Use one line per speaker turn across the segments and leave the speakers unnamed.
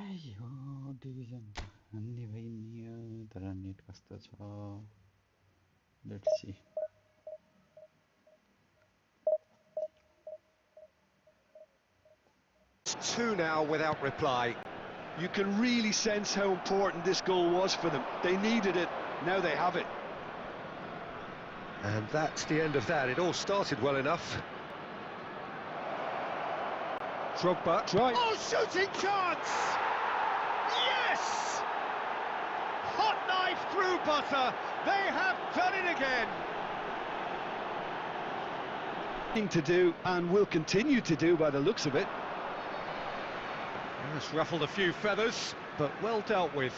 आइयो डिभिजन हान्ने भइ नि तर नेट कस्तो छ let's see
2 now without reply.
You can really sense how important this goal was for them. They needed it, now they have it.
And that's the end of that. It all started well enough. Drogba, try. Oh, shooting chance! Yes! Hot knife through butter. They have done it again.
Thing to do, and will continue to do by the looks of it.
It's ruffled a few feathers, but well dealt with.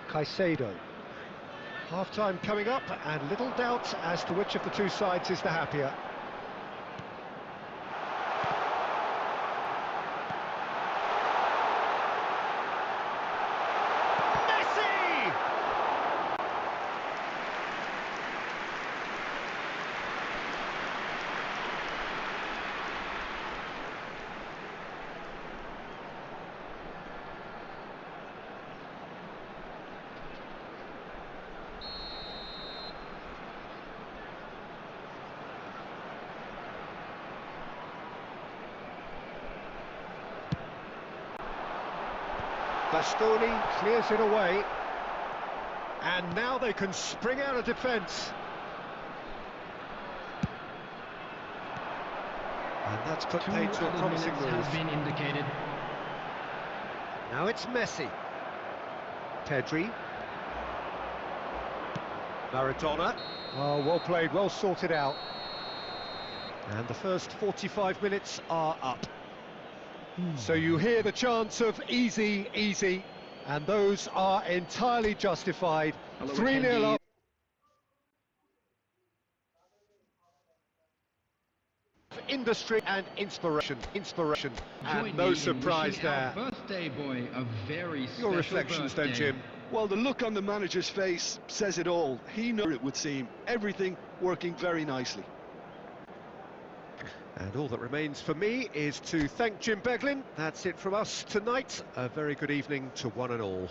Caicedo. Half-time coming up, and little doubt as to which of the two sides is the happier. Messi! Bastoni clears it away, and now they can spring out of defence. And that's put paid to a promising move.
Has been indicated.
Now it's Messi. Pedri. Maradona. Oh, well played, well sorted out. And the first 45 minutes are up. So you hear the chants of easy, easy, and those are entirely justified. 3-0 up. Industry and inspiration, and no surprise there.
Birthday boy, a very
Your reflections
birthday.
then, Jim?
Well, the look on the manager's face says it all. He knew it would seem. Everything working very nicely.
And all that remains for me is to thank Jim Beglin. That's it from us tonight. A very good evening to one and all.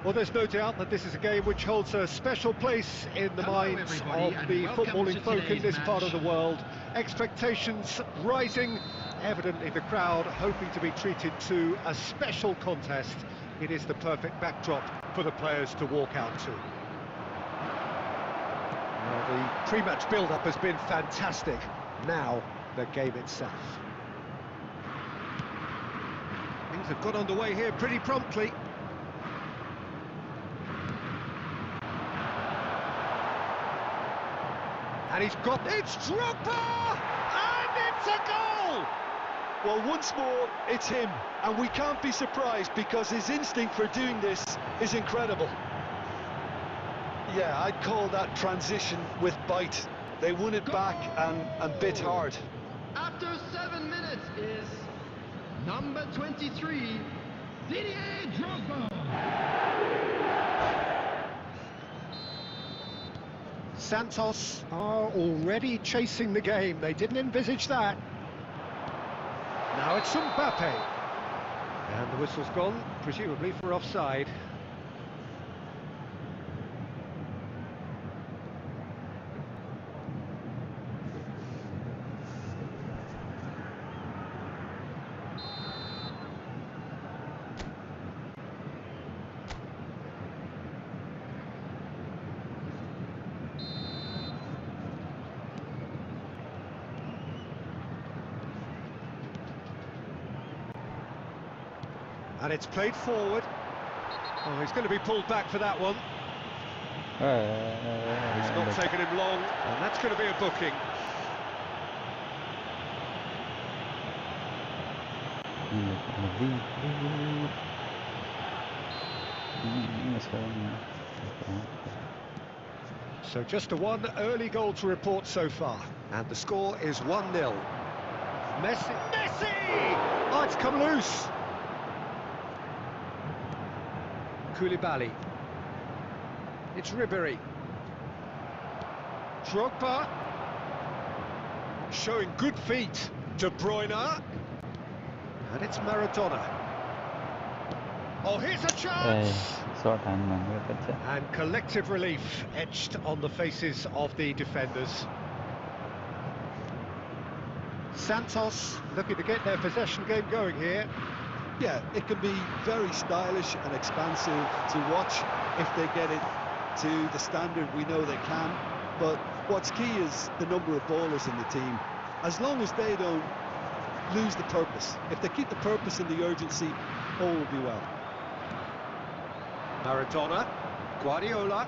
Well, there's no doubt that this is a game which holds a special place in the minds of the footballing folk in this part of the world. Expectations rising, evidently the crowd hoping to be treated to a special contest. It is the perfect backdrop for the players to walk out to. Well, the pre-match build-up has been fantastic. Now, the game itself. Things have got underway here pretty promptly. And he's got... It's Drogba! And it's a goal!
Well, once more, it's him. And we can't be surprised because his instinct for doing this is incredible. Yeah, I'd call that transition with bite. They won it back and bit hard.
After 7 minutes is number 23, Didier Drogba.
Santos are already chasing the game. They didn't envisage that. Now it's Mbappe. And the whistle's gone, presumably for offside. And it's played forward. Oh, he's going to be pulled back for that one. It's not taken him long, and that's going to be a booking. So just a one early goal to report so far, and the score is 1-0. Messi! Oh, it's come loose. Koulibaly. It's Ribéry. Drogba. Showing good feet. De Bruyne. And it's Maradona. Oh, here's a chance! And collective relief etched on the faces of the defenders. Santos looking to get their possession game going here.
Yeah, it can be very stylish and expansive to watch if they get it to the standard we know they can. But what's key is the number of ballers in the team. As long as they don't lose the purpose, if they keep the purpose and the urgency, all will be well.
Maradona, Guardiola.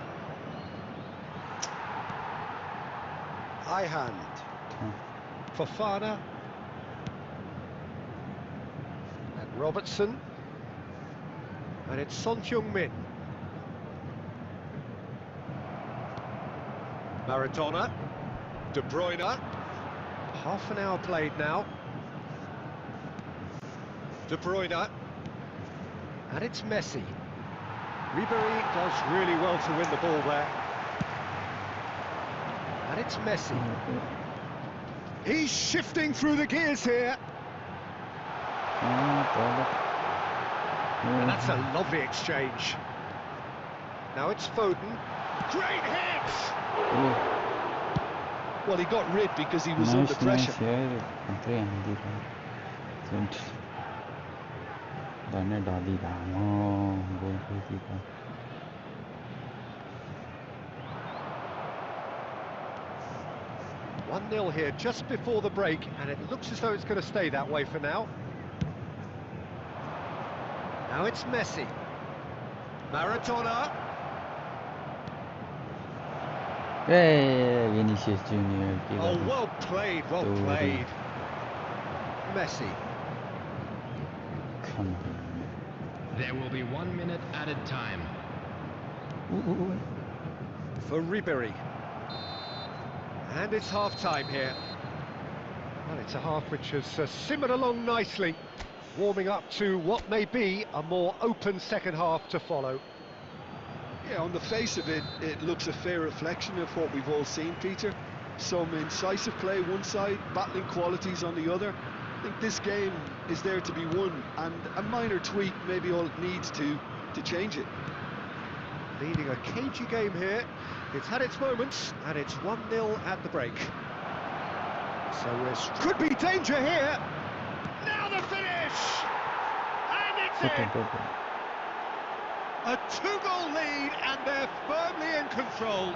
High hand. Fofana. And Robertson. And it's Son Heung-min. Maradona. De Bruyne. Half an hour played now. De Bruyne. And it's Messi. Ribéry does really well to win the ball there. And it's Messi. He's shifting through the gears here. And that's a lovely exchange. Now it's Foden. Great hit!
Well, he got rid because he was under pressure.
One 0 here just before the break, and it looks as though it's going to stay that way for now. Now it's Messi. Maradona.
Vinicius Junior.
Oh, well played, well played. Messi.
There will be 1 minute added time.
For Ribéry. And it's half-time here. Well, it's a half which has simmered along nicely, warming up to what may be a more open second half to follow.
Yeah, on the face of it, it looks a fair reflection of what we've all seen, Peter. Some incisive play one side, battling qualities on the other. I think this game is there to be won, and a minor tweak may be all it needs to change it.
Leading a cagey game here. It's had its moments, and it's 1-0 at the break. So there could be danger here. Now the finish! And it's in! A 2-goal lead, and they're firmly in control.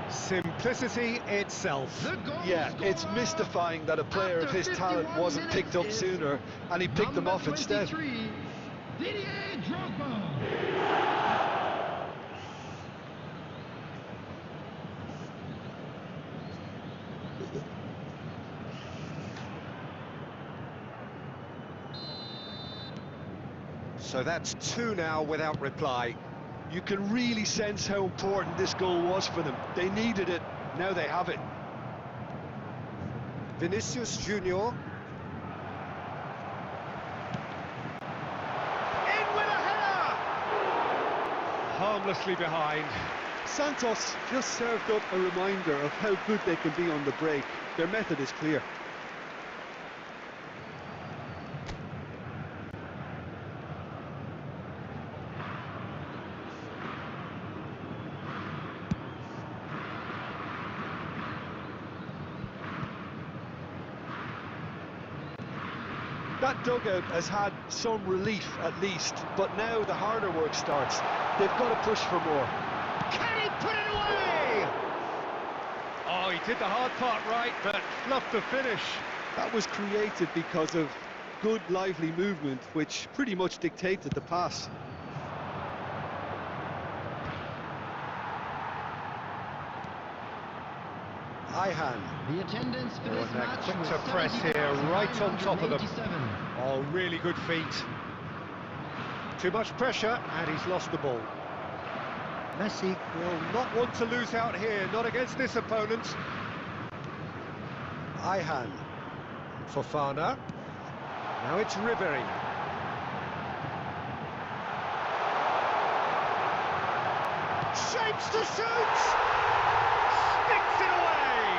Simplicity itself.
Yeah, it's mystifying that a player of his talent wasn't picked up sooner, and he picked them off instead.
Didier Drogba.
So that's 2 now without reply.
You can really sense how important this goal was for them. They needed it, now they have it.
Vinicius Junior. In with a header! Harmlessly behind.
Santos just served up a reminder of how good they can be on the break. Their method is clear. That dugout has had some relief at least, but now the harder work starts. They've got to push for more.
Can he put it away? Oh, he did the hard part right, but fluffed the finish.
That was created because of good, lively movement, which pretty much dictated the pass.
Ihan.
The attendance for this
And they're
match
quick
was
to press here, right on top of them.
70,987.
Oh, really good feet. Too much pressure, and he's lost the ball. Messi will not want to lose out here, not against this opponent. Ihan. Fofana. Now it's Ribery. Shapes to shoot! Sticks it away!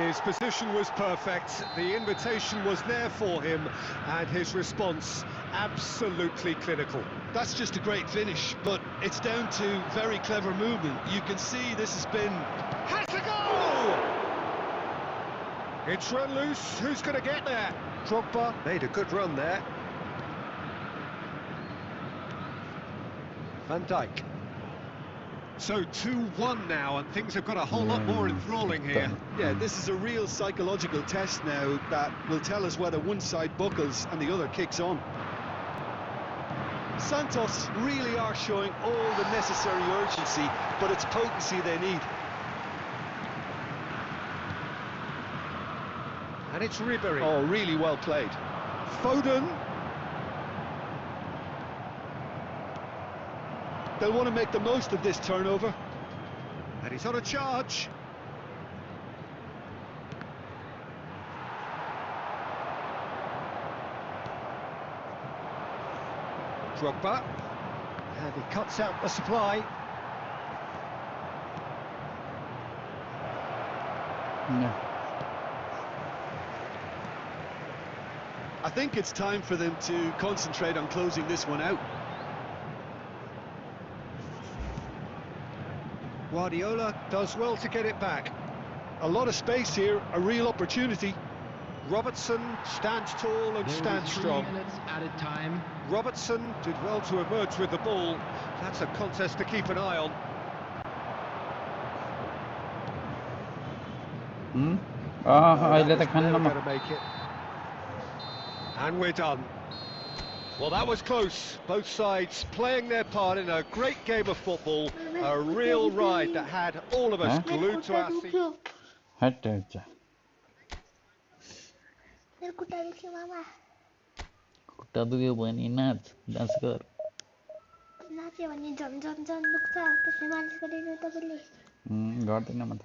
His position was perfect, the invitation was there for him, and his response absolutely clinical.
That's just a great finish, but it's down to very clever movement. You can see this has been...
Has to go! It's run loose, who's going to get there? Drogba made a good run there. Van Dijk. So 2-1 now, and things have got a whole lot more enthralling here.
Yeah, this is a real psychological test now that will tell us whether one side buckles and the other kicks on. Santos really are showing all the necessary urgency, but it's potency they need.
And it's Ribery.
Oh, really well played.
Foden.
They'll want to make the most of this turnover.
And he's on a charge. Drogba. And he cuts out the supply.
No.
I think it's time for them to concentrate on closing this one out.
Guardiola does well to get it back.
A lot of space here, a real opportunity.
Robertson stands tall and
There
stands
is 3
strong.
minutes added time.
Robertson did well to emerge with the ball. That's a contest to keep an eye on.
अहिले त खान्न
Never
म
going to make it. And we're done. Well, that was close. Both sides playing their part in a great game of football. A real ride that had all of us
Huh?
glued to our seats.
हट हट खुट्टा दुख्यो भने नाच dance गर
नाच्यो भने झन् झन् झन् दुख्छ त्यसले मालिस गरिदिनु तपाईँले
गर्दैन म त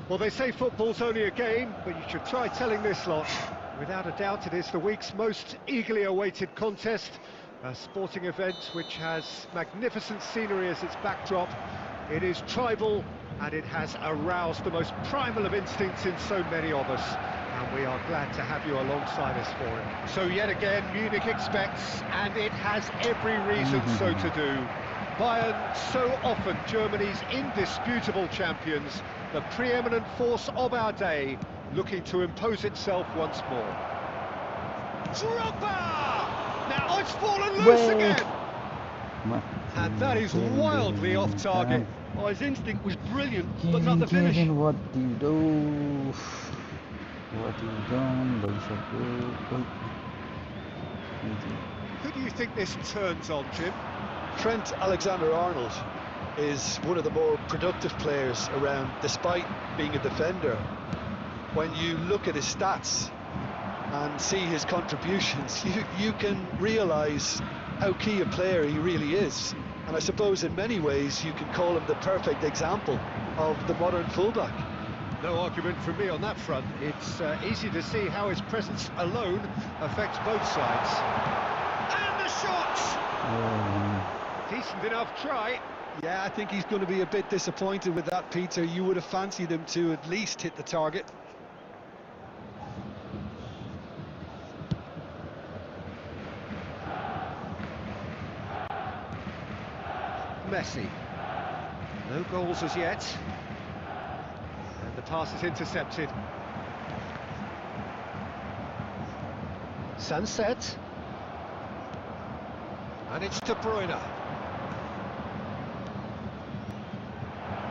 Well, they say football's only a game, but you should try telling this lot. Without a doubt, it is the week's most eagerly awaited contest. A sporting event which has magnificent scenery as its backdrop. It is tribal, and it has aroused the most primal of instincts in so many of us. And we are glad to have you alongside us for it. So yet again, Munich expects, and it has every reason so to do. Bayern, so often Germany's indisputable champions, the preeminent force of our day, looking to impose itself once more. Drogba! Now it's fallen loose again! And that is wildly off target.
Oh, his instinct was brilliant, but not the finish.
Kevin, what do you do? What do you do?
Who do you think this turns on, Jim?
Trent Alexander-Arnold is one of the more productive players around, despite being a defender. When you look at his stats and see his contributions, you can realise how key a player he really is. And I suppose in many ways you can call him the perfect example of the modern fullback.
No argument from me on that front. It's easy to see how his presence alone affects both sides. And the shot! Decent enough try.
Yeah, I think he's going to be a bit disappointed with that, Peter. You would have fancied him to at least hit the target.
Messi. No goals as yet. And the pass is intercepted. Sunset. And it's De Bruyne.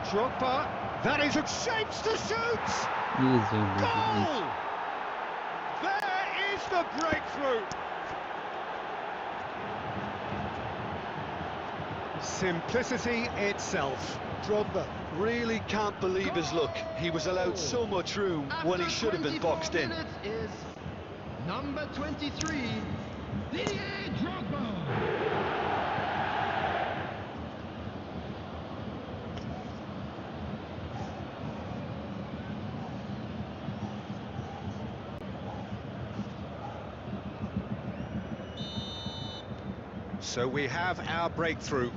Drogba. That is a shapes to shoot! Goal! There is the breakthrough! Simplicity itself.
Drogba really can't believe his luck. He was allowed so much room when he should have been boxed in.
Is number 23, Didier Drogba.
So we have our breakthrough.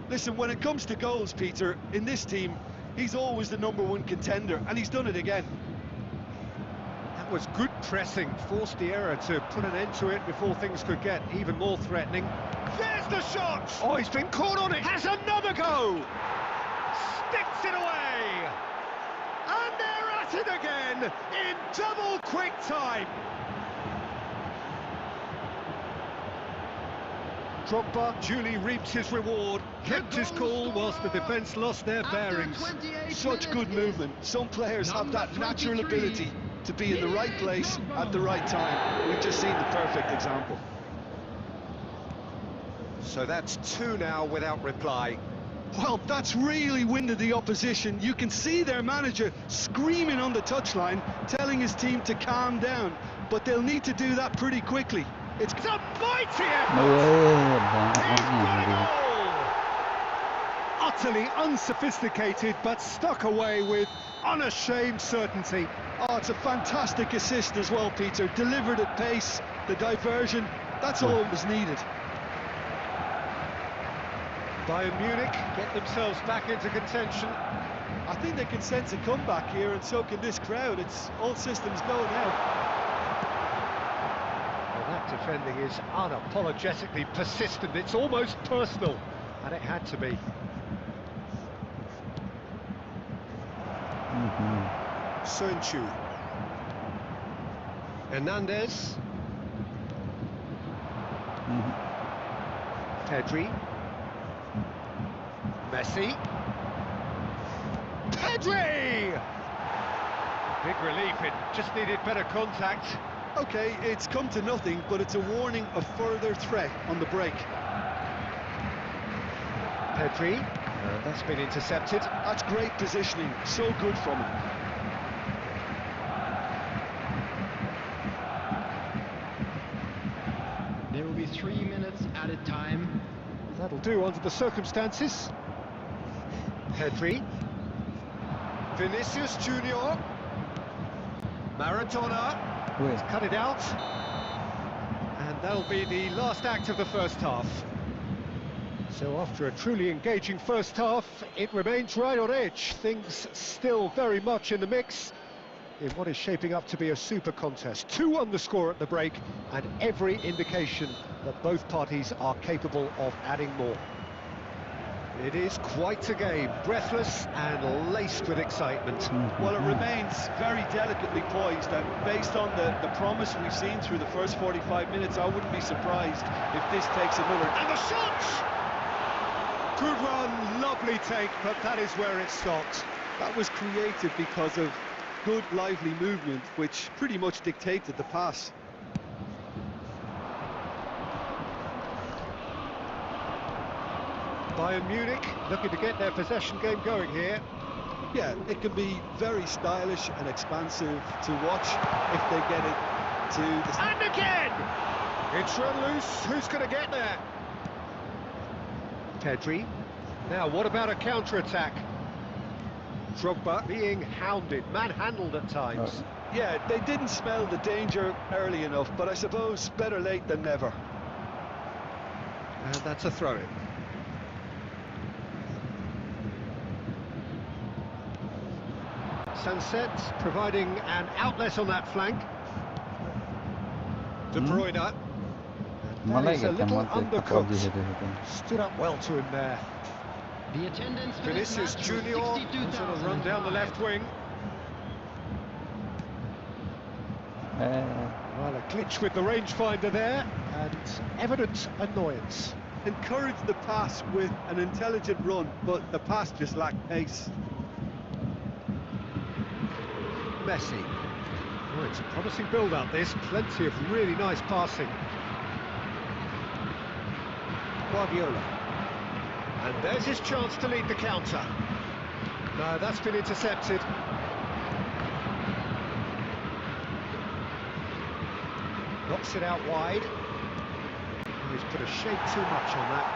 Listen, when it comes to goals, Peter, in this team, he's always the #1 contender, and he's done it again.
That was good pressing, forced the error to put an end to it before things could get even more threatening. There's the shot! Oh, he's been caught on it, has another go! Sticks it away! And they're at it again, in double quick time! Drogba duly reaps his reward, kept his cool whilst the defence lost their bearings.
Such good movement. Some players have that natural ability to be in the right place at the right time. We've just seen the perfect example.
So that's 2 now without reply.
Well, that's really winded the opposition. You can see their manager screaming on the touchline, telling his team to calm down. But they'll need to do that pretty quickly.
It's a mighty effort! He's got it all! Utterly unsophisticated, but stuck away with unashamed certainty.
Oh, it's a fantastic assist as well, Peter. Delivered at pace, the diversion, that's all that was needed.
Bayern Munich get themselves back into contention.
I think they can sense a comeback here, and so can this crowd. It's all systems go now.
Defending is unapologetically persistent, it's almost personal, and it had to be. Sönchu. Hernandez. Pedri. Messi. Pedri! Big relief, it just needed better contact.
Okay, it's come to nothing, but it's a warning of further threat on the break.
Pedri, that's been intercepted.
That's great positioning, so good from him.
There will be 3 minutes added time.
That'll do under the circumstances. Pedri. Vinicius Junior. Maradona. He's cut it out, and that'll be the last act of the first half. So after a truly engaging first half, it remains right on edge. Things still very much in the mix in what is shaping up to be a super contest. 2 on the score at the break, and every indication that both parties are capable of adding more. It is quite a game, breathless and laced with excitement.
Well, it remains very delicately poised, and based on the promise we've seen through the first 45 minutes, I wouldn't be surprised if this takes another...
And the shot! Good run, lovely take, but that is where it stopped.
That was created because of good, lively movement, which pretty much dictated the pass.
Bayern Munich looking to get their possession game going here.
Yeah, it can be very stylish and expansive to watch if they get it to the...
And again! It's run loose, who's going to get there? Pedri. Now, what about a counter-attack? Drogba being hounded, manhandled at times.
Yeah, they didn't smell the danger early enough, but I suppose better late than never.
And that's a throw-in. Sunset providing an outlet on that flank. De Bruyne. That is a little undercooked. Stood up well to him there.
The attendance for this
Vinicius
match
Junior
was
is on a run down the
62,005.
left wing. Well, a glitch with the rangefinder there, and evident annoyance.
Encouraged the pass with an intelligent run, but the pass just lacked pace.
Messi. Oh, it's a promising build-up, this. Plenty of really nice passing. Guardiola. And there's his chance to lead the counter. No, that's been intercepted. Knocks it out wide. Oh, he's put a shade too much on that.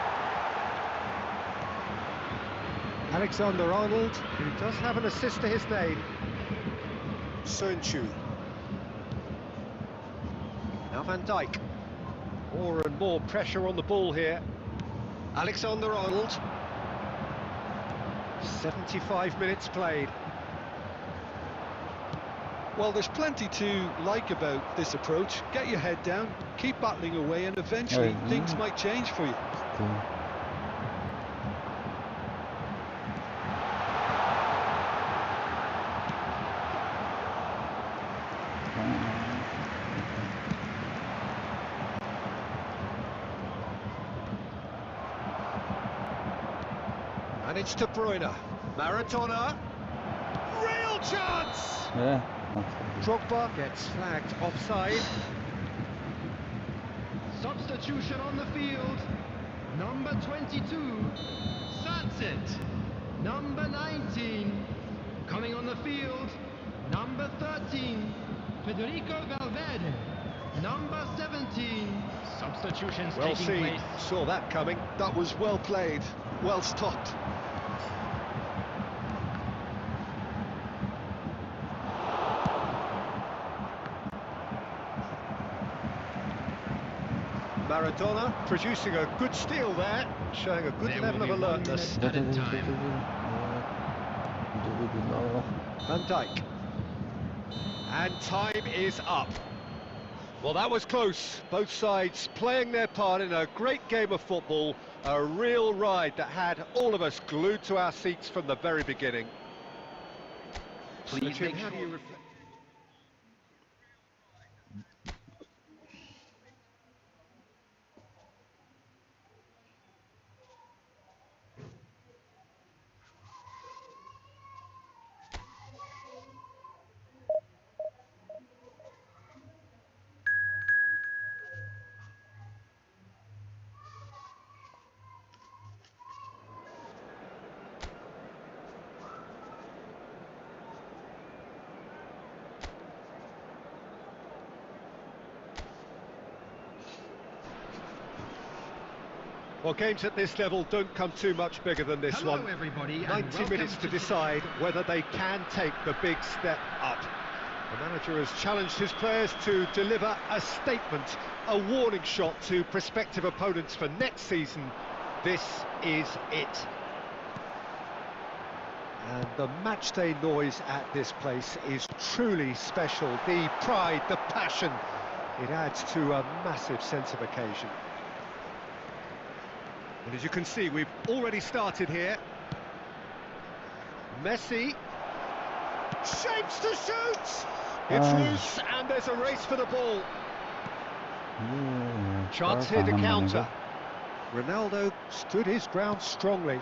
Alexander-Arnold, who does have an assist to his name. Sönchu. Now Van Dijk. More and more pressure on the ball here. Alexander-Arnold. 75 minutes played.
Well, there's plenty to like about this approach. Get your head down, keep battling away, and eventually things might change for you.
And it's De Bruyne. Maradona. Real chance!
Yeah.
Drogba gets flagged offside.
Substitution on the field. Number 22. That's it. Number 19. Coming on the field. Number 13. Federico Valverde. Number 17. Substitutions
Well
taking
seen.
place.
Saw that coming.
That was well played, well stopped.
Maradona producing a good steal there, showing a good
There
level of
will be 1
alertness.
minute added time.
Van Dijk. And time is up. Well, that was close. Both sides playing their part in a great game of football. A real ride that had all of us glued to our seats from the very beginning.
Please
Jim,
make
how do you
sure.
reflect? Well, games at this level don't come too much bigger than this
Hello,
one.
everybody, and
90
welcome
minutes to
to
decide whether they can take the big step up. The manager has challenged his players to deliver a statement, a warning shot to prospective opponents for next season. This is it. And the matchday noise at this place is truly special. The pride, the passion, it adds to a massive sense of occasion. And as you can see, we've already started here. Messi. Shapes to shoot! It's loose, and there's a race for the ball. Chance here to counter. Ronaldo stood his ground strongly.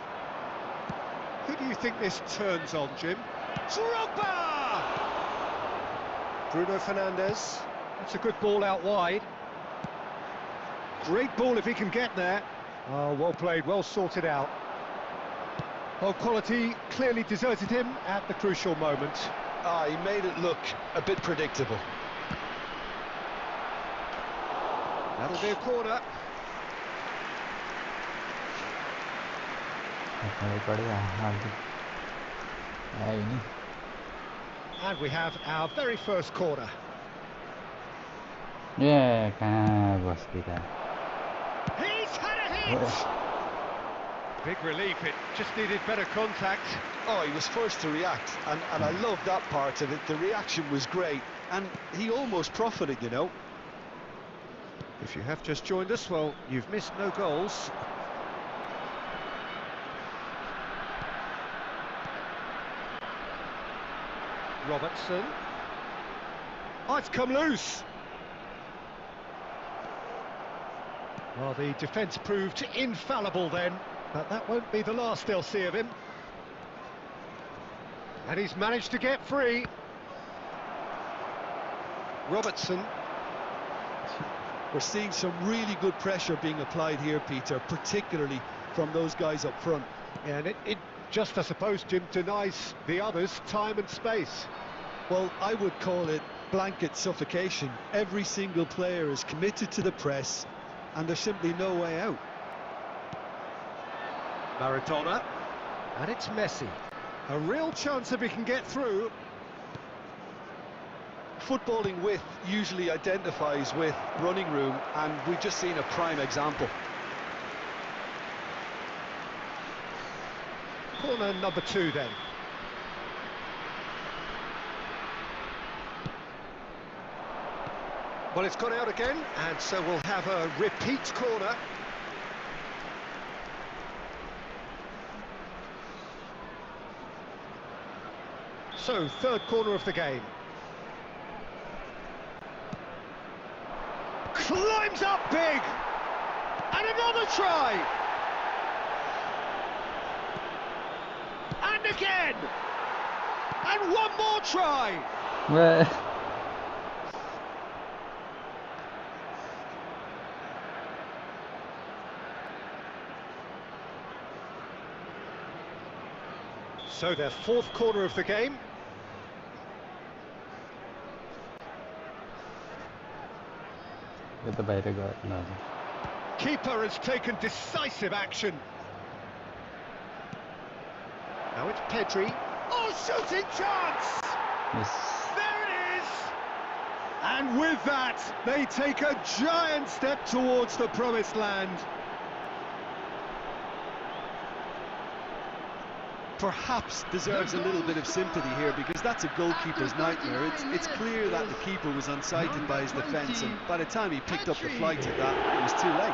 Who do you think this turns on, Jim? Drogba! Bruno Fernandes. That's a good ball out wide. Great ball if he can get there. Oh, well played, well sorted out. Well, quality clearly deserted him at the crucial moment.
He made it look a bit predictable.
That'll be a corner. And we have our very first corner.
Yeah, कहाँ बस्तीका
He's had a hit! Big relief, it just needed better contact.
Oh, he was first to react, and I love that part of it. The reaction was great, and he almost profited, you know.
If you have just joined us, well, you've missed no goals. Robertson. Oh, it's come loose. Well, the defence proved infallible then, but that won't be the last they'll see of him. And he's managed to get free. Robertson.
We're seeing some really good pressure being applied here, Peter, particularly from those guys up front.
Yeah, and it just, I suppose, Jim, denies the others time and space.
Well, I would call it blanket suffocation. Every single player is committed to the press, and there's simply no way out.
Maradona. And it's Messi. A real chance if he can get through.
Footballing width usually identifies with running room, and we've just seen a prime example.
Corner number 2 then. Well, it's gone out again, and so we'll have a repeat corner. So, third corner of the game. Climbs up big! And another try! And again! And one more try!
Well,
So their fourth corner of the game.
itu bayar got no.
Keeper has taken decisive action. Now it's Pedri. Oh, shooting chance!
Yes.
There it is! And with that, they take a giant step towards the promised land.
Perhaps deserves a little bit of sympathy here, because that's a goalkeeper's nightmare. It's clear that the keeper was unsighted by his defence, and by the time he picked up the flight at that, it was too late.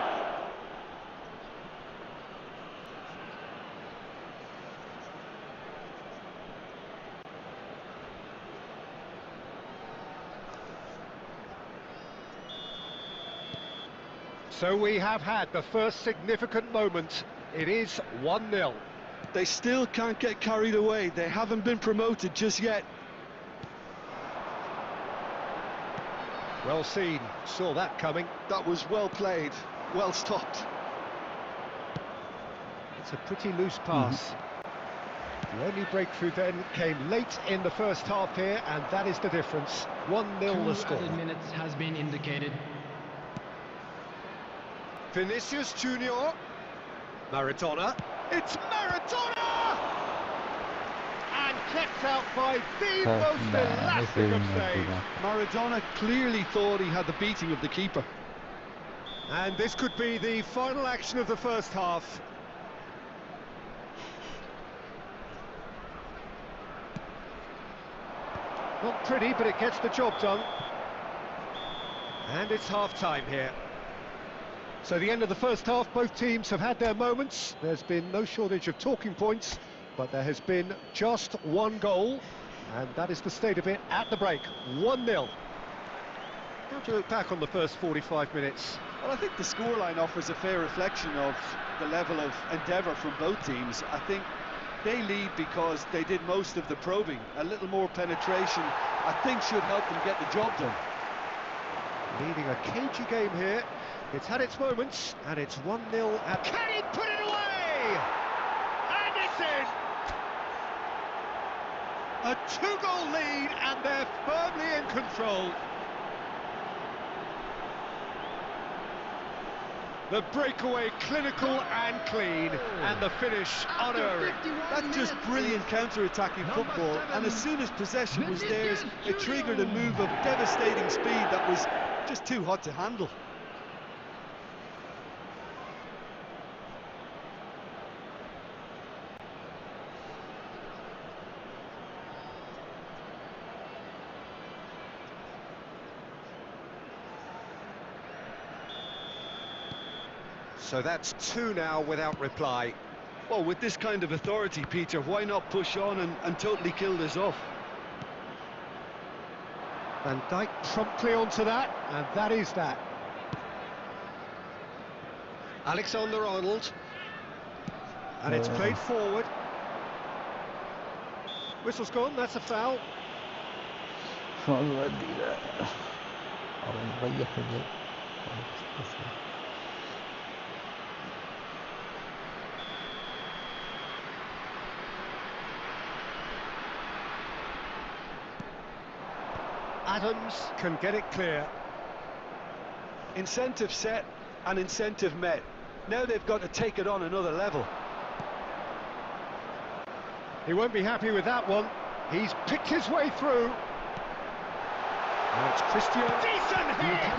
So we have had the first significant moment. It is 1-0.
They still can't get carried away. They haven't been promoted just yet.
Well seen, saw that coming.
That was well played, well stopped.
It's a pretty loose pass. The only breakthrough then came late in the first half here, and that is the difference. 1-0 the
2
score.
added minutes has been indicated.
Vinicius Junior. Maradona. It's Maradona! And kept out by the most elastic of saves.
Maradona clearly thought he had the beating of the keeper.
And this could be the final action of the first half. Not pretty, but it gets the job done. And it's half-time here. So the end of the first half, both teams have had their moments. There's been no shortage of talking points, but there has been just one goal, and that is the state of it at the break. 1-0. How do you look back on the first 45 minutes?
Well, I think the scoreline offers a fair reflection of the level of endeavour from both teams. I think they lead because they did most of the probing. A little more penetration, I think, should help them get the job done.
Leading a cagey game here. It's had its moments, and it's 1-0 at... Can he put it away? And it's in! A 2-goal lead, and they're firmly in control. The breakaway clinical and clean, and the finish unerring.
That's just brilliant counter-attacking football, and as soon as possession was theirs, it triggered a move of devastating speed that was just too hot to handle.
So that's 2 now without reply.
Well, with this kind of authority, Peter, why not push on and totally kill this off?
Van Dijk promptly onto that, and that is that. Alexander-Arnold. And it's played forward. Whistle's gone, that's a foul.
فالله دي لا أو نضيع الجو.
Adams can get it clear.
Incentive set and incentive met. Now they've got to take it on another level.
He won't be happy with that one. He's picked his way through. Now it's Christian. Decent hit!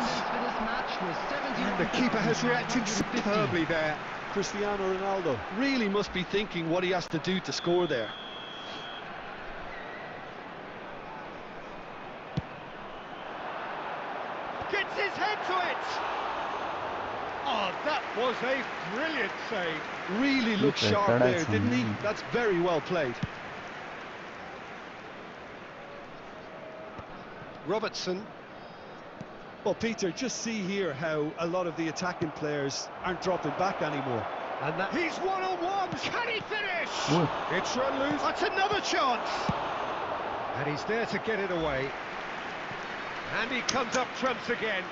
And the keeper has reacted superbly there.
Cristiano Ronaldo really must be thinking what he has to do to score there.
Gets his head to it! Oh, that was a brilliant save.
Really looked sharp there, didn't he? That's very well played.
Robertson.
Well, Peter, just see here how a lot of the attacking players aren't dropping back anymore.
And that he's one-on-one. Can he finish? It's run loose. That's another chance. And he's there to get it away. And he comes up trumps again.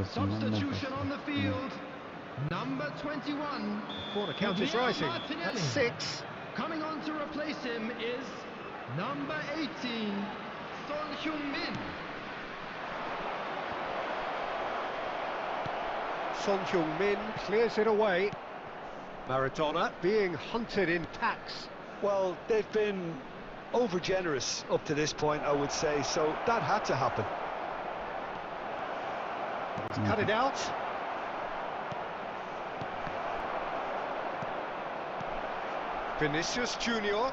Substitution on the field. Number 21.
Corner count is rising. That's 6.
Coming on to replace him is number 18, Son Heung-min.
Son Heung-min clears it away. Maradona being hunted in packs.
Well, they've been over-generous up to this point, I would say, so that had to happen.
He's cut it out. Vinicius Junior.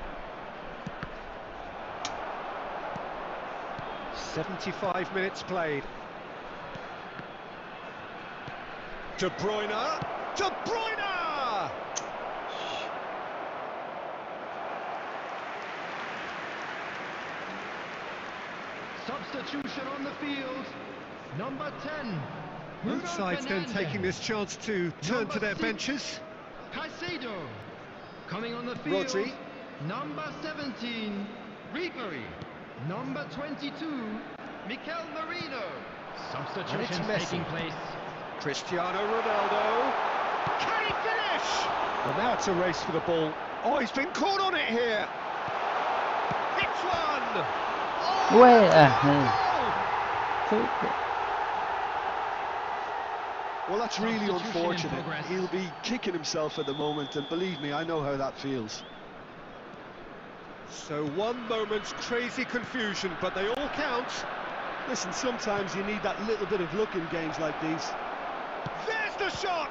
75 minutes played. De Bruyne. De Bruyne!
Substitution on the field. Number 10.
Both sides then taking this chance to turn to their benches.
Caicedo. Coming on the field.
Rodri.
Number 17. Ribery. Number 22. Mikel Merino. Substitution taking place.
Cristiano Ronaldo. Can he finish? Well, now it's a race for the ball. Oh, he's been caught on it here. Hits one.
Well, that's really unfortunate. He'll be kicking himself at the moment, and believe me, I know how that feels.
So one moment's crazy confusion, but they all count.
Listen, sometimes you need that little bit of luck in games like these.
There's the shot!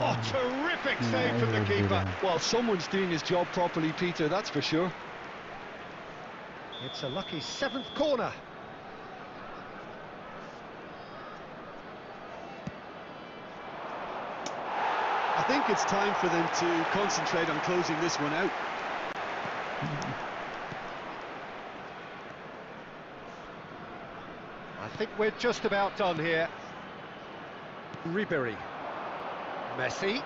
Oh, terrific save from the keeper.
Well, someone's doing his job properly, Peter, that's for sure.
It's a lucky 7th corner.
I think it's time for them to concentrate on closing this one out.
I think we're just about done here. Ribery. Messi.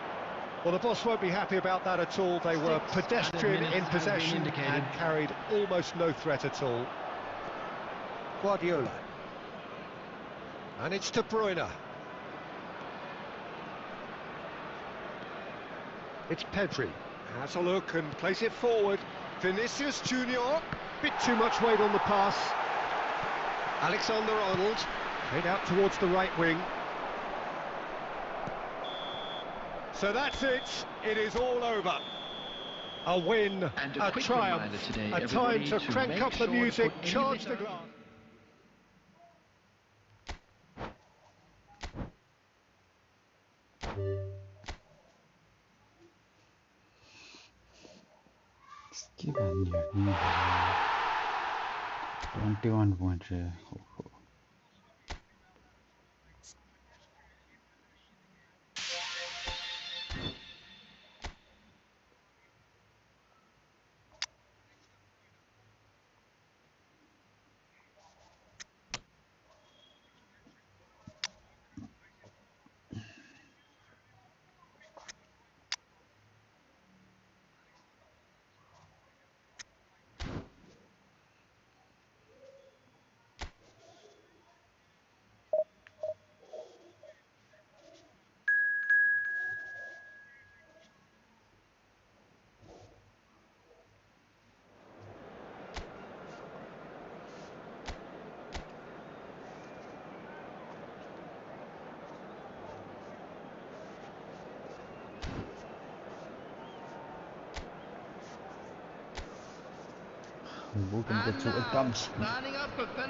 Well, the boss won't be happy about that at all. They were pedestrian in possession and carried almost no threat at all. Guardiola. And it's De Bruyne. It's Pedri. Has a look and plays it forward. Vinicius Junior. Bit too much weight on the pass. Alexander-Arnold. Played out towards the right wing. So that's it. It is all over. A win, a triumph, a time to crank up the music, charge the glass.
Skip and 21 points.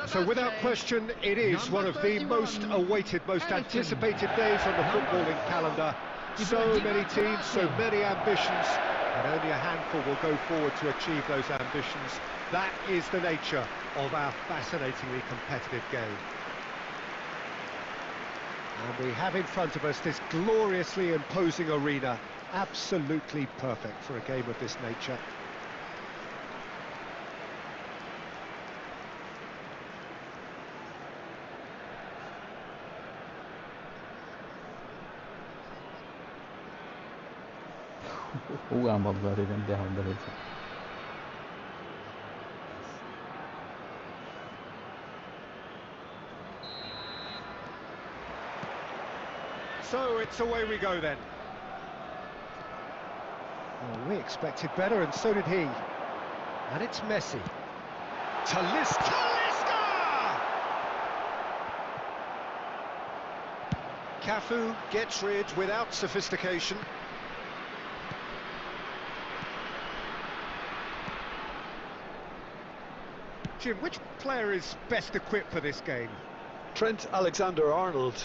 So without question, it is one of the most awaited, most anticipated days on the footballing calendar. So many teams, so many ambitions, and only a handful will go forward to achieve those ambitions. That is the nature of our fascinatingly competitive game. And we have in front of us this gloriously imposing arena, absolutely perfect for a game of this nature.
Jugamos a en derecha.
So it's away we go then. Well, we expected better, and so did he. And it's Messi. Talisca! Cafu gets rid without sophistication. Jim, which player is best equipped for this game?
Trent Alexander-Arnold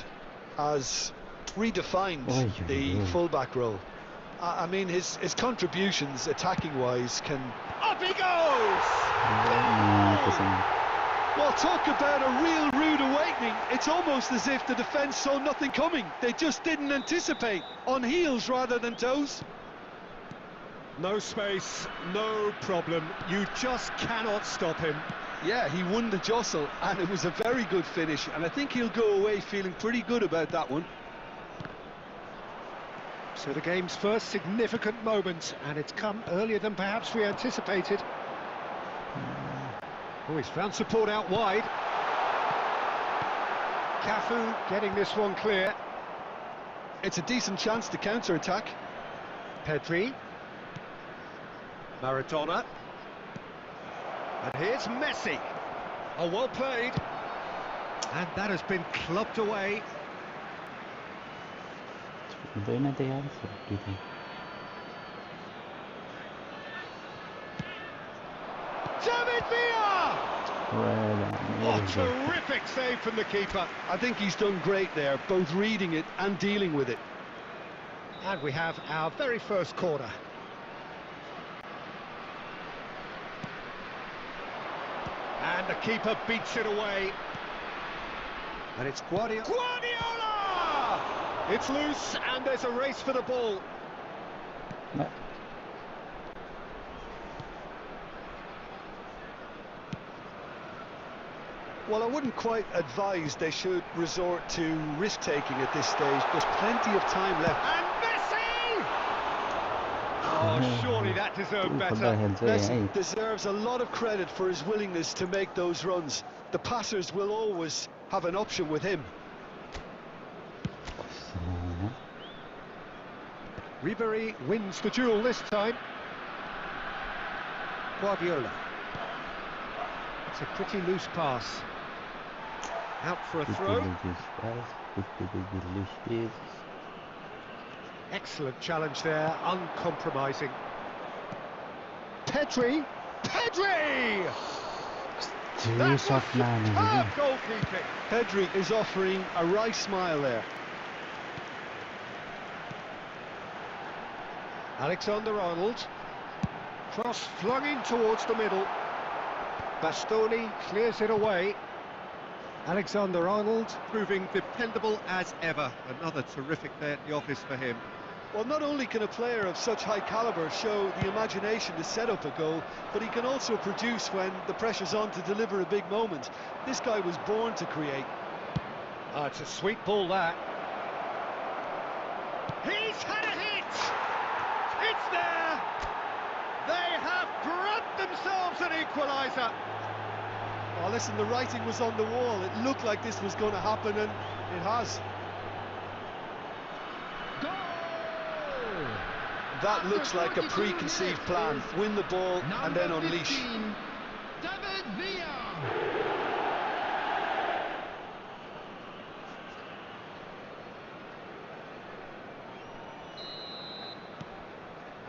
has redefined the fullback role. I mean, his contributions attacking-wise can...
Up he goes!
Well, talk about a real rude awakening. It's almost as if the defence saw nothing coming. They just didn't anticipate. On heels rather than toes.
No space, no problem. You just cannot stop him.
Yeah, he won the jostle, and it was a very good finish, and I think he'll go away feeling pretty good about that one.
So the game's first significant moment, and it's come earlier than perhaps we anticipated. Oh, he's found support out wide. Cafu getting this one clear.
It's a decent chance to counter-attack.
Pedri. Maradona. And here's Messi. Oh, well played. And that has been clubbed away. David Villa! Oh, terrific save from the keeper.
I think he's done great there, both reading it and dealing with it.
And we have our very first corner. And the keeper beats it away. And it's Guardiola! It's loose, and there's a race for the ball.
Well, I wouldn't quite advise they should resort to risk-taking at this stage. There's plenty of time left.
And Messi! Oh, surely that deserved better.
Messi deserves a lot of credit for his willingness to make those runs. The passers will always have an option with him.
Ribery wins the duel this time. Guardiola. It's a pretty loose pass. Out for a throw. Excellent challenge there, uncompromising. Pedri! Pedri! That was superb goalkeeping.
Pedri is offering a wry smile there.
Alexander-Arnold. Cross flung in towards the middle. Bastoni clears it away. Alexander-Arnold proving dependable as ever. Another terrific day at the office for him.
Well, not only can a player of such high calibre show the imagination to set up a goal, but he can also produce when the pressure's on to deliver a big moment. This guy was born to create.
Oh, it's a sweet ball, that. He's had a hit! It's there! They have grabbed themselves an equaliser.
Oh, listen, the writing was on the wall. It looked like this was going to happen, and it has.
Goal!
That looks like a preconceived plan. Win the ball and then unleash.
David Villa!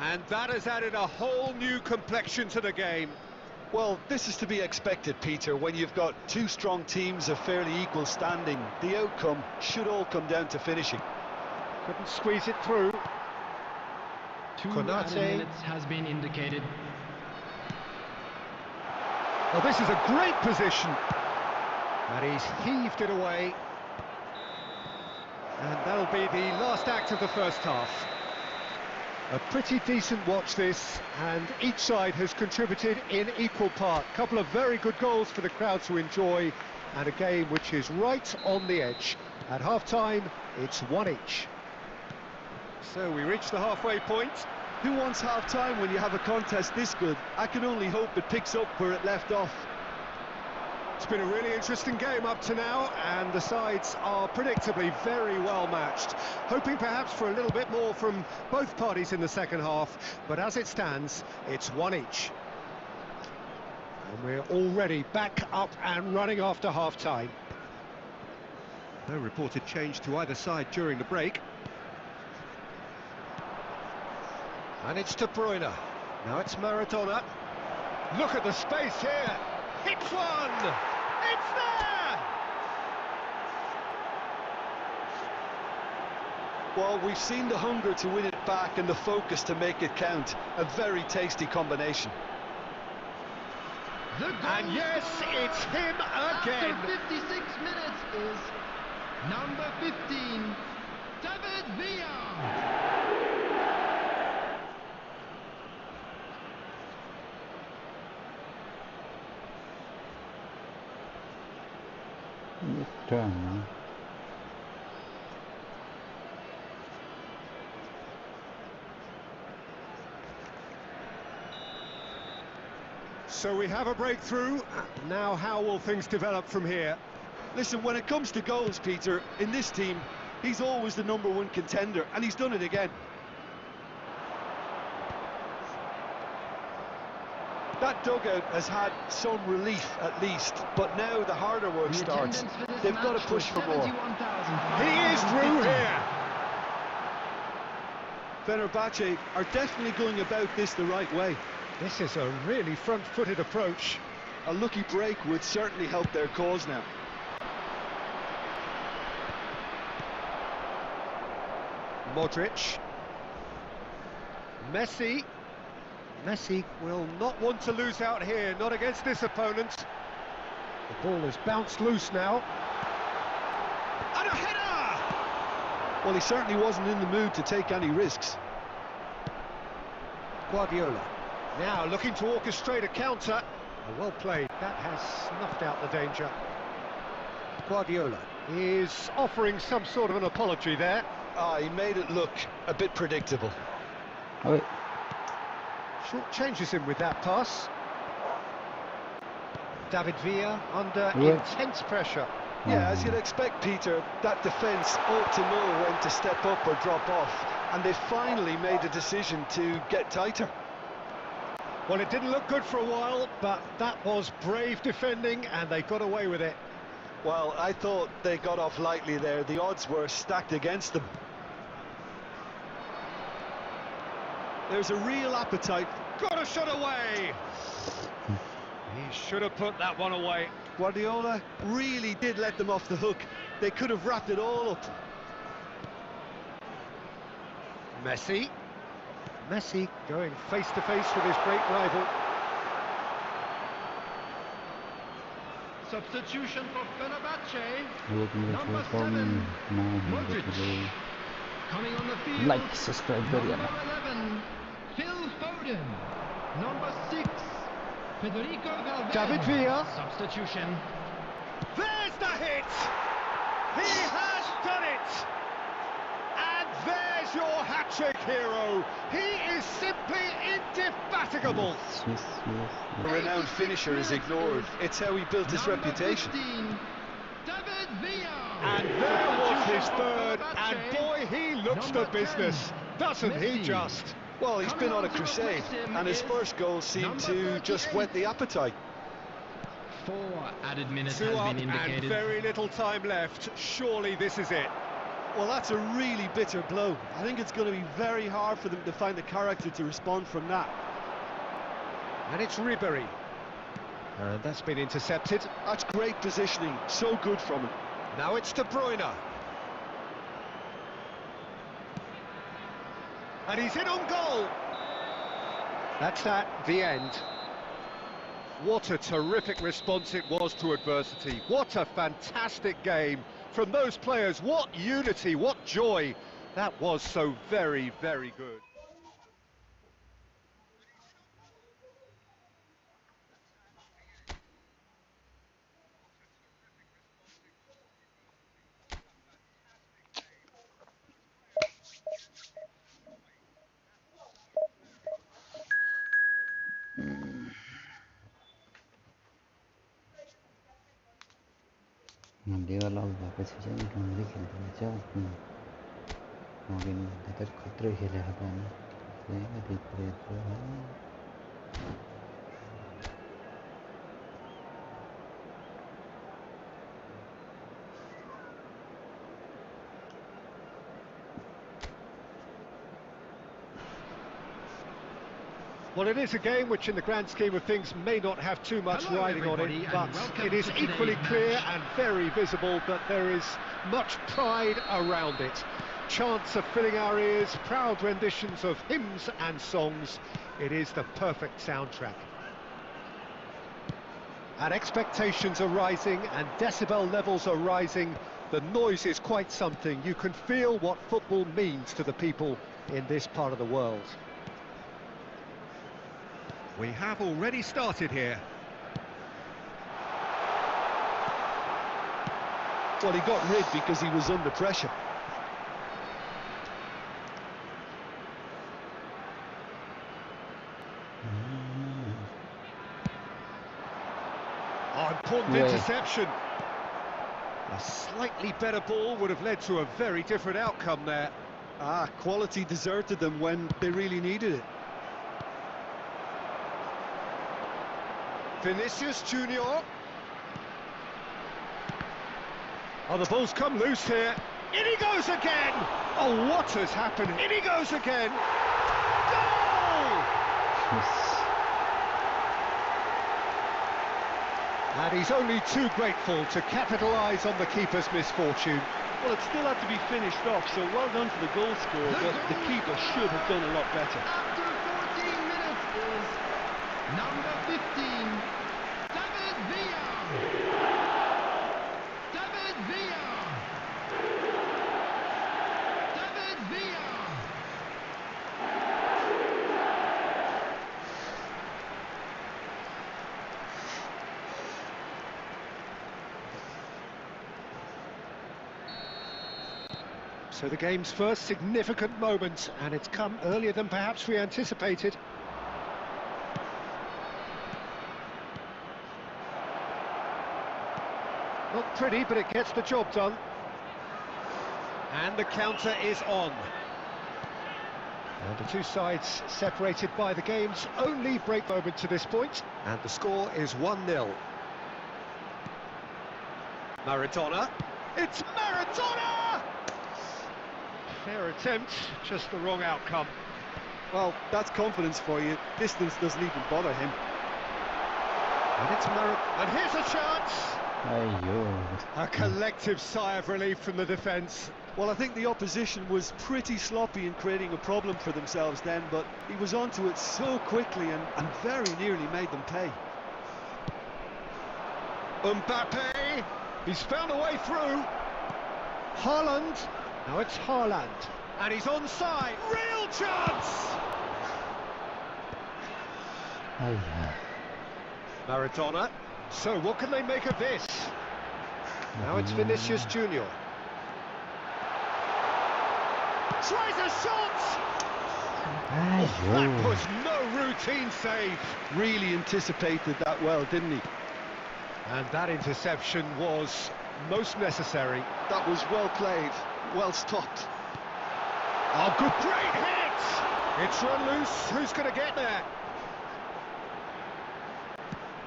And that has added a whole new complexion to the game.
Well, this is to be expected, Peter. When you've got two strong teams of fairly equal standing, the outcome should all come down to finishing.
Couldn't squeeze it through.
2
Konate.
added minutes has been indicated.
Well, this is a great position. And he's heaved it away. And that'll be the last act of the first half. A pretty decent watch this, and each side has contributed in equal part. A couple of very good goals for the crowd to enjoy, and a game which is right on the edge. At half-time, it's 1 each. So we reach the halfway point.
Who wants half-time when you have a contest this good? I can only hope it picks up where it left off.
It's been a really interesting game up to now, and the sides are predictably very well matched. Hoping perhaps for a little bit more from both parties in the second half, but as it stands, it's 1 each. And we're already back up and running after half-time. No reported change to either side during the break. And it's De Bruyne. Now it's Maradona. Look at the space here. Hits one! It's there!
Well, we've seen the hunger to win it back and the focus to make it count. A very tasty combination.
And yes, it's him again.
After 56 minutes is number 15, David Villa.
Turn.
So we have a breakthrough. Now how will things develop from here?
Listen, when it comes to goals, Peter, in this team, he's always the #1 contender, and he's done it again. That dugout has had some relief at least, but now the harder work starts. They've got to push for more.
He is through here.
Fenerbahce are definitely going about this the right way.
This is a really front-footed approach.
A lucky break would certainly help their cause now.
Modric. Messi. Messi will not want to lose out here, not against this opponent. The ball has bounced loose now. And a header!
Well, he certainly wasn't in the mood to take any risks.
Guardiola. Now looking to orchestrate a counter. Well played. That has snuffed out the danger. Guardiola is offering some sort of an apology there.
He made it look a bit predictable.
Oh, wait.
Short changes him with that pass. David Villa under
Yeah.
intense pressure.
Yeah, as you'd expect, Peter, that defence ought to know when to step up or drop off, and they finally made a decision to get tighter.
Well, it didn't look good for a while, but that was brave defending, and they got away with it.
Well, I thought they got off lightly there. The odds were stacked against them. There's a real appetite.
Got a shot away! He should have put that one away.
Guardiola really did let them off the hook. They could have wrapped it all up.
Messi. Messi going face-to-face with his great rival.
Substitution for Fenerbahce.
Number
7, Modric. Coming on the field,
Like, subscribe,
number
börja.
11, Phil Foden. Number 6, Federico Valverde.
David Villa.
Substitution.
There's the hit! He has done it! And there's your hat-trick hero. He is simply indefatigable.
Swiss.
A renowned finisher is ignored. It's how he built his
Number
reputation.
15, David Villa.
And there was his third, and boy, he looks the
Number 10,
business, doesn't he
Messi.
just?
Well, he's been on a crusade, and his first goal seemed to just whet the appetite.
4 added minutes
2
has
up
been
and
indicated.
very little time left. Surely this is it.
Well, that's a really bitter blow. I think it's going to be very hard for them to find the character to respond from that.
And it's Ribéry. That's been intercepted.
That's great positioning, so good from him.
Now it's De Bruyne. And he's in on goal. That's the end. What a terrific response it was to adversity. What a fantastic game from those players. What unity, what joy. That was so very, very good.
Monday वाला वापस से जाए रंग खेल रहा है मौगिन इधर खतरे खेले हटाने ये देख रहे थे
Well, it is a game which in the grand scheme of things may not have too much riding on it, but it is equally clear and very visible that there is much pride around it. Chants are filling our ears, proud renditions of hymns and songs. It is the perfect soundtrack. And expectations are rising and decibel levels are rising. The noise is quite something. You can feel what football means to the people in this part of the world. We have already started here.
Well, he got rid because he was under pressure.
Oh, important interception. A slightly better ball would have led to a very different outcome there.
Quality deserted them when they really needed it.
Vinicius Junior. Oh, the ball's come loose here. In he goes again! Oh, what has happened? In he goes again! Goal! And he's only too grateful to capitalise on the keeper's misfortune.
Well, it still had to be finished off, so well done to the goal scorer, but the keeper should have done a lot better.
After 14 minutes is number 15, David Villa. David Villa. David Villa.
So the game's first significant moment, and it's come earlier than perhaps we anticipated. Not pretty, but it gets the job done. And the counter is on. And the two sides separated by the game's only break moment to this point. And the score is 1-0. Maradona. It's Maradona! Fair attempt, just the wrong outcome.
Well, that's confidence for you. Distance doesn't even bother him.
And it's and here's a chance!
Ayo.
A collective sigh of relief from the defence.
Well, I think the opposition was pretty sloppy in creating a problem for themselves then, but he was onto it so quickly and very nearly made them pay.
Mbappe, he's found a way through. Haaland, now it's Haaland, and he's onside. Real chance!
Ayo.
Maradona. So what can they make of this? Now it's Vinicius Junior. Tries a shot! Oh, that was no routine save.
Really anticipated that well, didn't he?
And that interception was most necessary.
That was well played, well stopped.
Oh, good, great hit! It's run loose, who's going to get there?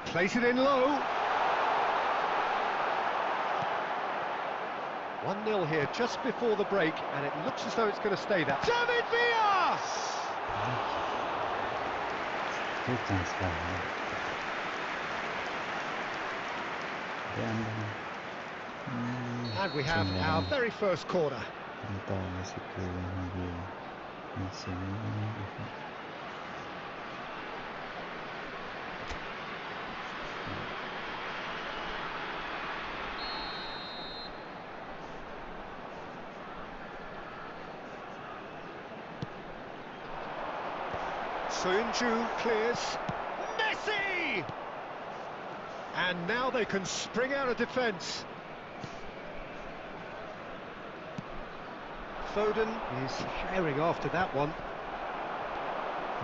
Place it in low. 1-0 here, just before the break, and it looks as though it's going to stay that. David Villa!
Good chance for him.
And we have our very first corner. Soyuncu clears. Messi! And now they can spring out of defence. Foden is herring after that one.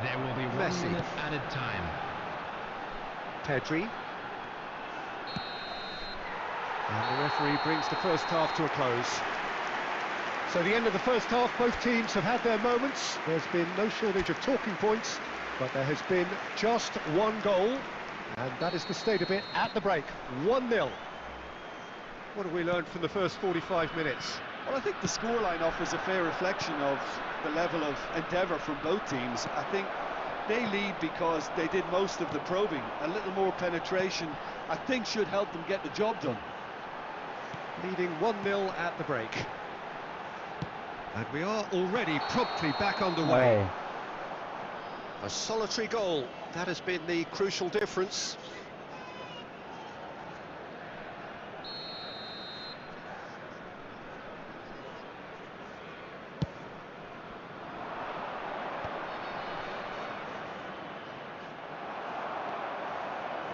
There will be 1
Messi.
minute added time.
Pedri. And the referee brings the first half to a close. So the end of the first half, both teams have had their moments. There's been no shortage of talking points, but there has been just one goal, and that is the state of it at the break. 1-0. What have we learned from the first 45 minutes?
Well, I think the scoreline offers a fair reflection of the level of endeavour from both teams. I think they lead because they did most of the probing. A little more penetration, I think, should help them get the job done.
Leading 1-0 at the break. And we are already promptly back underway. A solitary goal, that has been the crucial difference.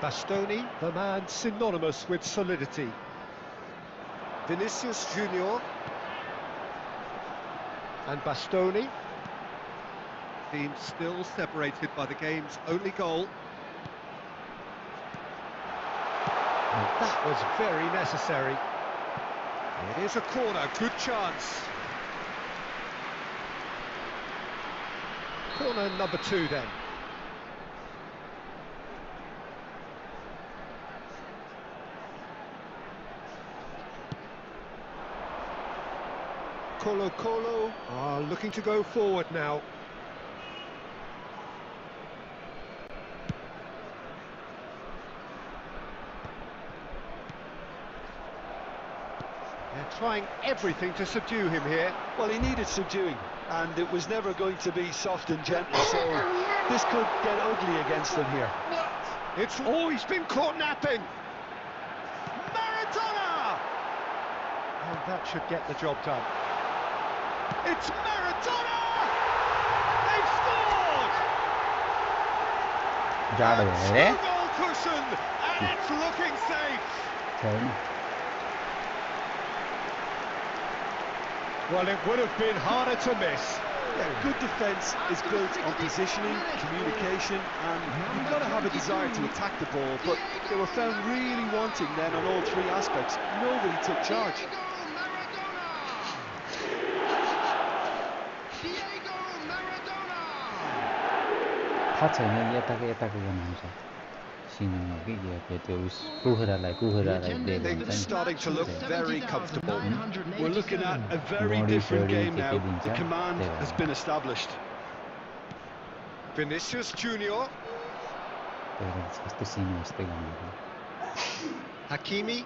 Bastoni, the man synonymous with solidity. Vinicius Junior. And Bastoni. Team still separated by the game's only goal. And that was very necessary. It is a corner, good chance. Corner number 2 then. Colo are looking to go forward now. They're trying everything to subdue him here.
Well, he needed subduing, and it was never going to be soft and gentle, so this could get ugly against them here.
It's always been caught napping. Maradona! And that should get the job done. It's Maradona! They've scored! A two-goal cushion, and it's looking safe. Well, it would have been harder to miss.
Yeah, good defence is built on positioning, communication, and you've got to have a desire to attack the ball, but they were found really wanting then on all three aspects. Nobody took charge.
They're starting to look very comfortable.
We're looking at a very different game now. The command has been established.
Vinicius Junior. Hakimi.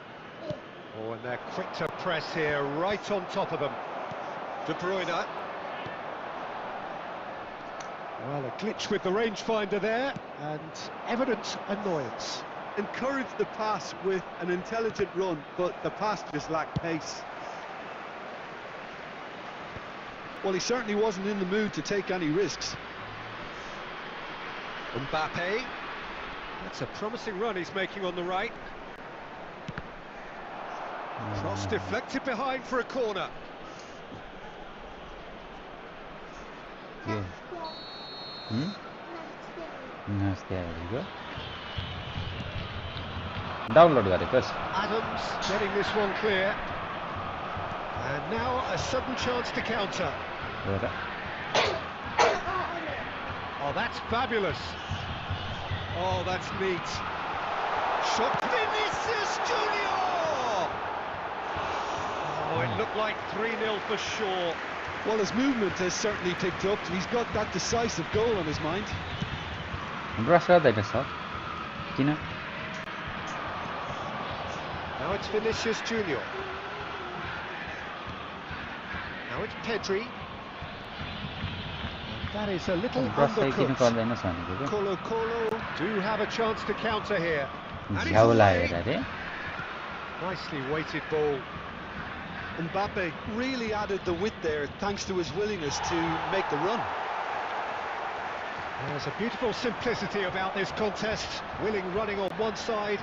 Oh, and they're quick to press here, right on top of them. De Bruyne. Well, a glitch with the rangefinder there, and evident annoyance.
Encouraged the pass with an intelligent run, but the pass just lacked pace. Well, he certainly wasn't in the mood to take any risks.
Mbappe. That's a promising run he's making on the right. Cross deflected behind for a corner. Adams getting this one clear. And now a sudden chance to counter. Oh, that's fabulous. Oh, that's neat. Shot Vinicius Junior! Oh, it looked like 3-0 for sure.
Well, his movement has certainly picked up. He's got that decisive goal on his mind.
Now Now it's Vinicius Junior. Now it's Pedri. That is a little undercooked. Colo do have a chance to counter here. And he's away. Nicely weighted ball.
Mbappe really added the width there thanks to his willingness to make the run.
There's a beautiful simplicity about this contest. Willing running on one side,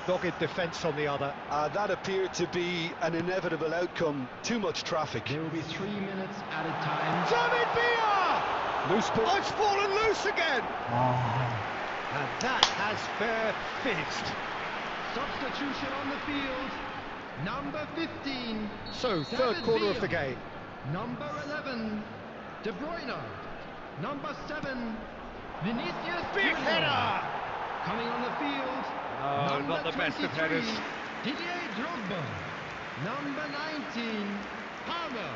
dogged defence on the other.
That appeared to be an inevitable outcome. Too much traffic.
There will be 3 minutes at a time.
David Villa! Loose ball. Oh, it's fallen loose again! And that has fair finished.
Substitution on the field. Number 15.
So, third
David
corner
Villa.
of the game.
Number 11. De Bruyne. Number 7. Vinicius
Big
Junior.
header!
Coming on the field.
Oh,
number
not the best of
23,
headers.
Didier Drogba. Number 19. Palmer.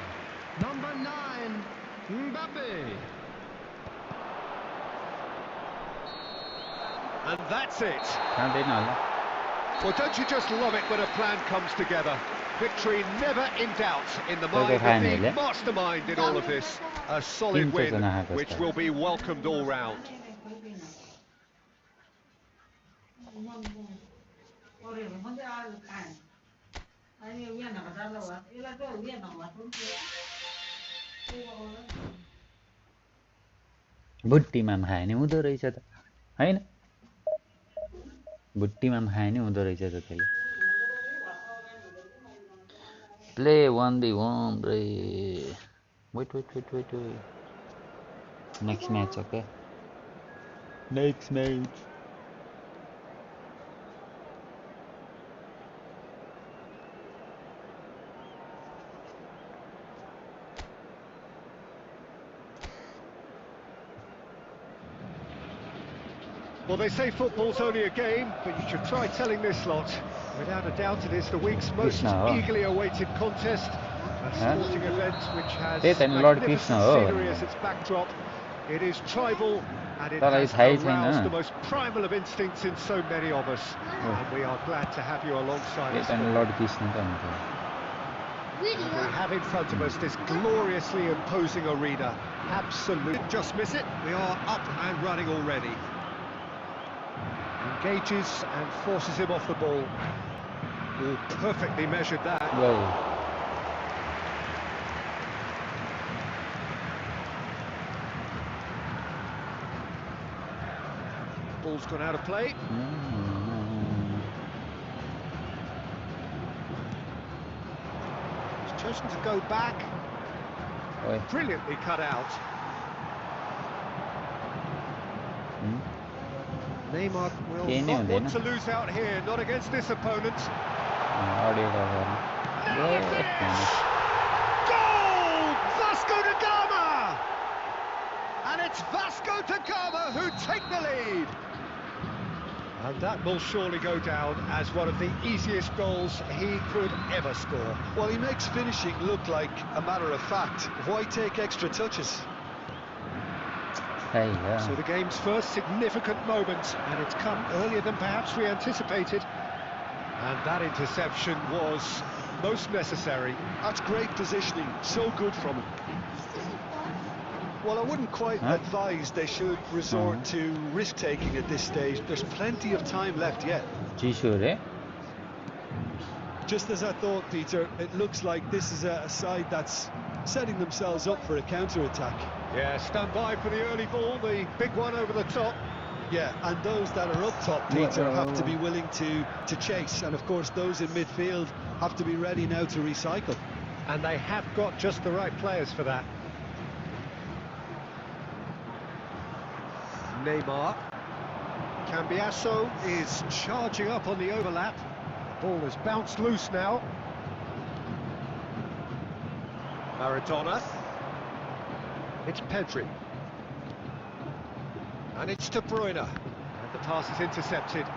Number 9. Mbappe.
And that's it. Well, don't you just love it when a plan comes together? Victory never in doubt in the mind of the mastermind in all of this. A solid win, which will be welcomed all round.
बुट्टीमा खायो नि हुँदो रहेछ त हैन बुट्टीमा खायो नि हुँदो रहेछ त त्यसले प्ले 1v1 रे wait next match okay next match
Well, they say football's only a game, but you should try telling this lot. Without a doubt, it is the week's most eagerly awaited contest. A sporting event which has magnificent scenery as its backdrop. It is tribal, and it has aroused the most primal of instincts in so many of us. And we are glad to have you alongside us. We have in front of us this gloriously imposing arena. Absolutely. Just miss it. We are up and running already. Engages and forces him off the ball. Oh, perfectly measured that.
Whoa.
Ball's gone out of play. He's chosen to go back. Brilliantly cut out. Neymar will not want to lose out here, not against this opponent. Goal! Vasco da Gama! And it's Vasco da Gama who take the lead. And that will surely go down as one of the easiest goals he could ever score.
Well, he makes finishing look like a matter of fact. Why take extra touches?
So the game's first significant moment, and it's come earlier than perhaps we anticipated. And that interception was most necessary.
That's great positioning, so good from him. Well, I wouldn't quite advise they should resort to risk-taking at this stage. There's plenty of time left yet. Just as I thought, Peter, it looks like this is a side that's setting themselves up for a counter-attack.
Yeah, stand by for the early ball, the big one over the top.
Yeah, and those that are up top, Peter, have to be willing to chase. And, of course, those in midfield have to be ready now to recycle.
And they have got just the right players for that. Neymar. Cambiasso is charging up on the overlap. The ball has bounced loose now. Maradona. It's Pedri. And it's De Bruyne. And the pass is intercepted.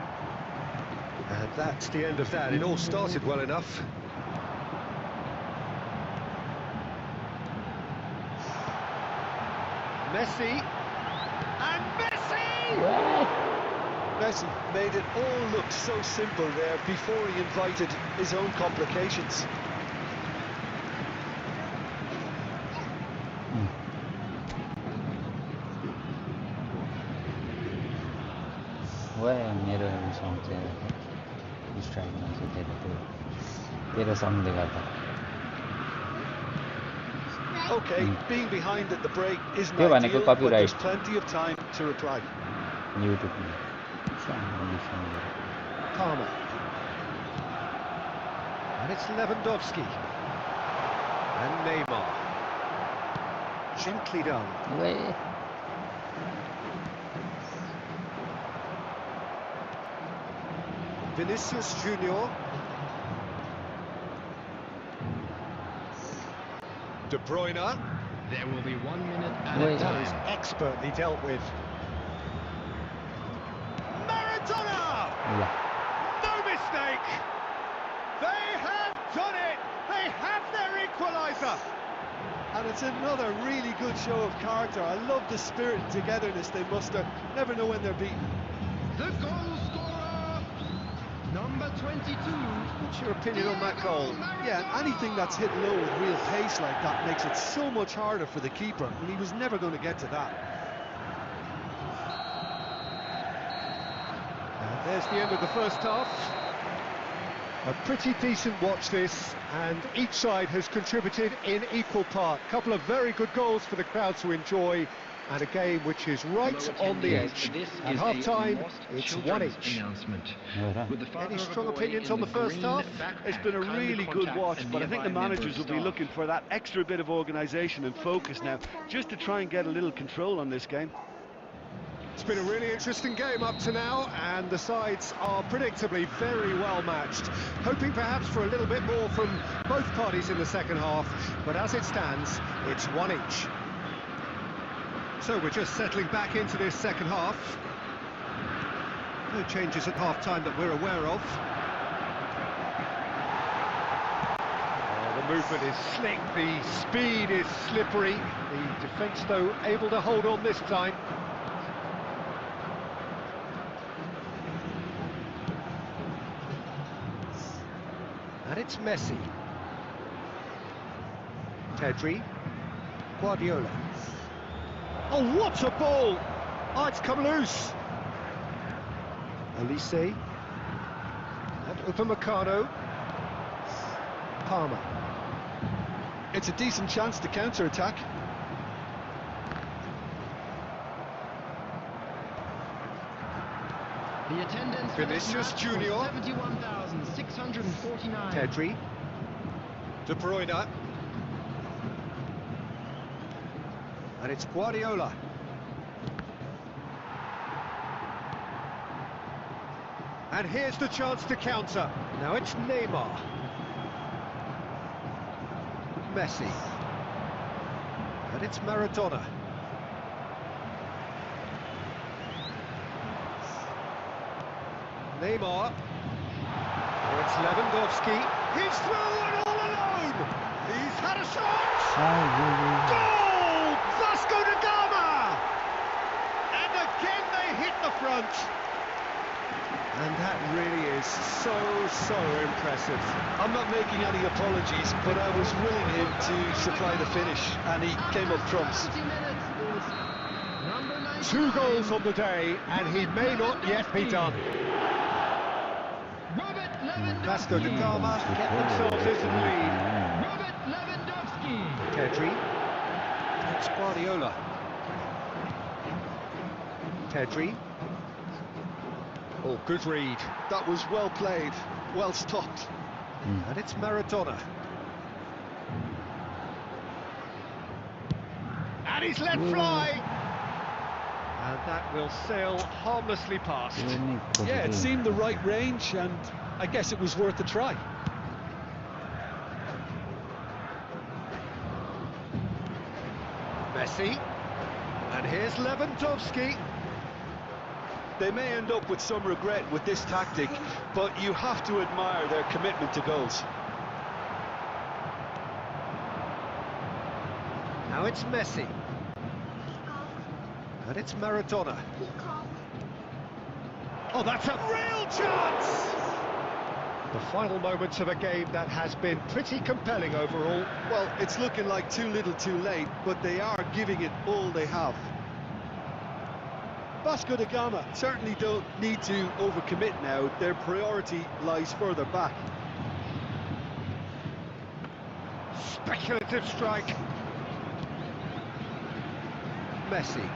And that's the end of that. It all started well enough. Messi. And Messi! What?
Messi made it all look so simple there before he invited his own complications.
मेरो सङ चाहिँ स्ट्राइकमा चाहिँ तेरो सङले गर्दा
Okay, being behind at the break isn't
त्यो भनेको
ideal, but
copyright.
there's plenty of time to reply.
युट्युबमा
Palmer. And it's Lewandowski. And Neymar. Gently done. Vinicius Junior. De Bruyne.
There will be 1 minute at
Wait.
a
That
time.
is expertly dealt with. Maradona! No mistake! They have done it! They have their equaliser!
And it's another really good show of character. I love the spirit and togetherness they muster. Never know when they're beaten.
The goal scorer, number 22.
What's your opinion on that goal?
Yeah, anything that's hit low with real pace like that makes it so much harder for the keeper, and he was never going to get to that.
And there's the end of the first half. A pretty decent watch this, and each side has contributed in equal part. Couple of very good goals for the crowd to enjoy, and a game which is right on the edge. At half-time, it's 1 each. Any strong opinions on the first half?
It's been a really good watch, but I think the managers will be looking for that extra bit of organisation and focus now, just to try and get a little control on this game.
It's been a really interesting game up to now, and the sides are predictably very well matched. Hoping perhaps for a little bit more from both parties in the second half, but as it stands, it's 1 each. So we're just settling back into this second half. No changes at half-time that we're aware of. The movement is slick, the speed is slippery. The defence, though, able to hold on this time. And it's Messi. Pedri. Guardiola. Oh, what a ball! Oh, it's come loose. Elise. And Upamecano. Palmer.
It's a decent chance to counter-attack.
The attendance
Vinicius Junior.
71,649.
Pedri. De Bruyne. And it's Guardiola. And here's the chance to counter. Now it's Neymar. Messi. And it's Maradona. Neymar. Oh, it's Lewandowski. He's through and all alone. He's had a shot. Goal! Vasco da Gama. And again they hit the front. And that really is so impressive.
I'm not making any apologies, but I was willing him to supply the finish, and he came up trumps.
2 goals on the day, and he may not yet be done. Vasco da Gama get themselves into the lead.
Robert Lewandowski.
Pedri. It's Guardiola. Pedri. Oh, good read.
That was well played, well stopped.
And it's Maradona. And he's let fly. And that will sail harmlessly past.
Yeah, it seemed the right range, and I guess it was worth a try.
Messi. And here's Lewandowski.
They may end up with some regret with this tactic, but you have to admire their commitment to goals.
Now it's Messi. And it's Maradona. Oh, that's a real chance! The final moments of a game that has been pretty compelling overall.
Well, it's looking like too little too late, but they are giving it all they have. Vasco da Gama certainly don't need to overcommit now. Their priority lies further back.
Speculative strike. Messi.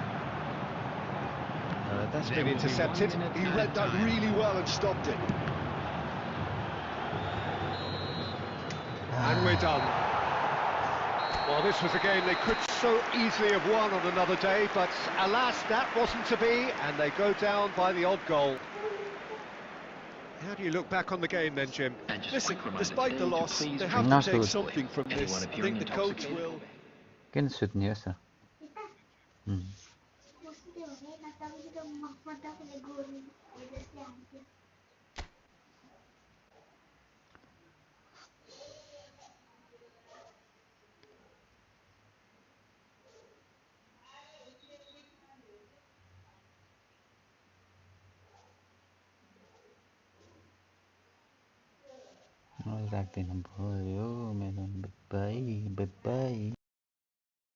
That's been intercepted.
He read that really well and stopped it.
And we're done. Well, this was a game they could so easily have won on another day, but alas, that wasn't to be, and they go down by the odd goal. How do you look back on the game then, Jim?
Listen, despite the loss, they have
Not
to take
good.
something from this. I think the coach will...
Quem süt niye? Nó ra tiền làm bơi, mẹ nó bye bye.